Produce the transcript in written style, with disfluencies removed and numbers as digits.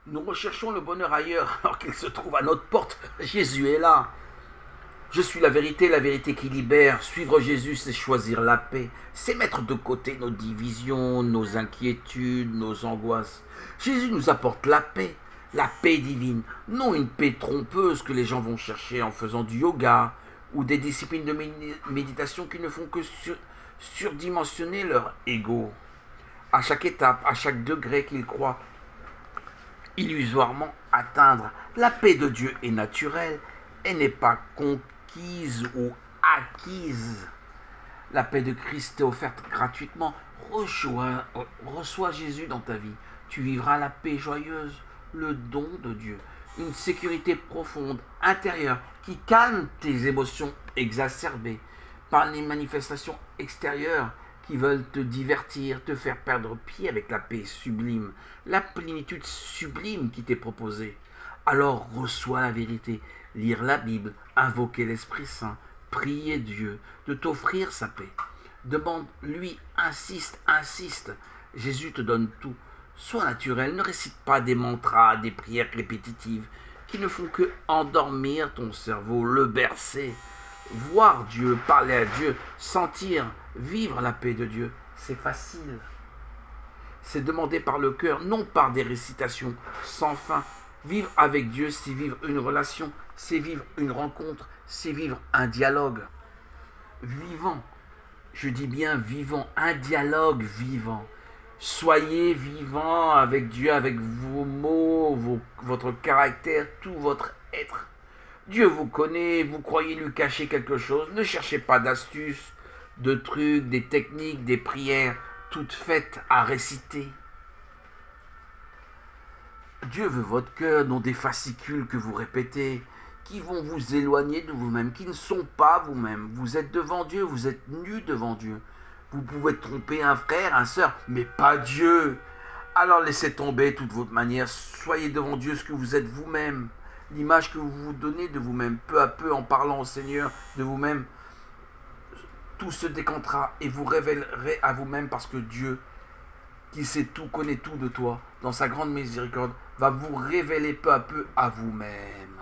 Nous recherchons le bonheur ailleurs alors qu'il se trouve à notre porte. Jésus est là. Je suis la vérité qui libère. Suivre Jésus, c'est choisir la paix. C'est mettre de côté nos divisions, nos inquiétudes, nos angoisses. Jésus nous apporte la paix divine. Non une paix trompeuse que les gens vont chercher en faisant du yoga ou des disciplines de méditation qui ne font que surdimensionner leur ego. À chaque étape, à chaque degré qu'ils croient illusoirement atteindre. La paix de Dieu est naturelle, elle n'est pas conquise ou acquise. La paix de Christ t'est offerte gratuitement. Reçois Jésus dans ta vie. Tu vivras la paix joyeuse, le don de Dieu, une sécurité profonde, intérieure, qui calme tes émotions exacerbées par les manifestations extérieures qui veulent te divertir, te faire perdre pied avec la paix sublime, la plénitude sublime qui t'est proposée. Alors reçois la vérité, lire la Bible, invoquer l'Esprit Saint, prier Dieu de t'offrir sa paix. Demande-lui, insiste, insiste. Jésus te donne tout. Sois naturel, ne récite pas des mantras, des prières répétitives qui ne font que endormir ton cerveau, le bercer. Voir Dieu, parler à Dieu, sentir, vivre la paix de Dieu, c'est facile. C'est demandé par le cœur, non par des récitations sans fin. Vivre avec Dieu, c'est vivre une relation, c'est vivre une rencontre, c'est vivre un dialogue vivant. Je dis bien vivant, un dialogue vivant. Soyez vivant avec Dieu, avec vos mots, votre caractère, tout votre être. Dieu vous connaît, vous croyez lui cacher quelque chose. Ne cherchez pas d'astuces, de trucs, des techniques, des prières toutes faites à réciter. Dieu veut votre cœur, non des fascicules que vous répétez, qui vont vous éloigner de vous-même, qui ne sont pas vous-même. Vous êtes devant Dieu, vous êtes nus devant Dieu. Vous pouvez tromper un frère, un sœur, mais pas Dieu. Alors laissez tomber toute votre manière, soyez devant Dieu ce que vous êtes vous-même. L'image que vous vous donnez de vous-même, peu à peu en parlant au Seigneur de vous-même, tout se décantera et vous révélerez à vous-même parce que Dieu, qui sait tout, connaît tout de toi, dans sa grande miséricorde, va vous révéler peu à peu à vous-même.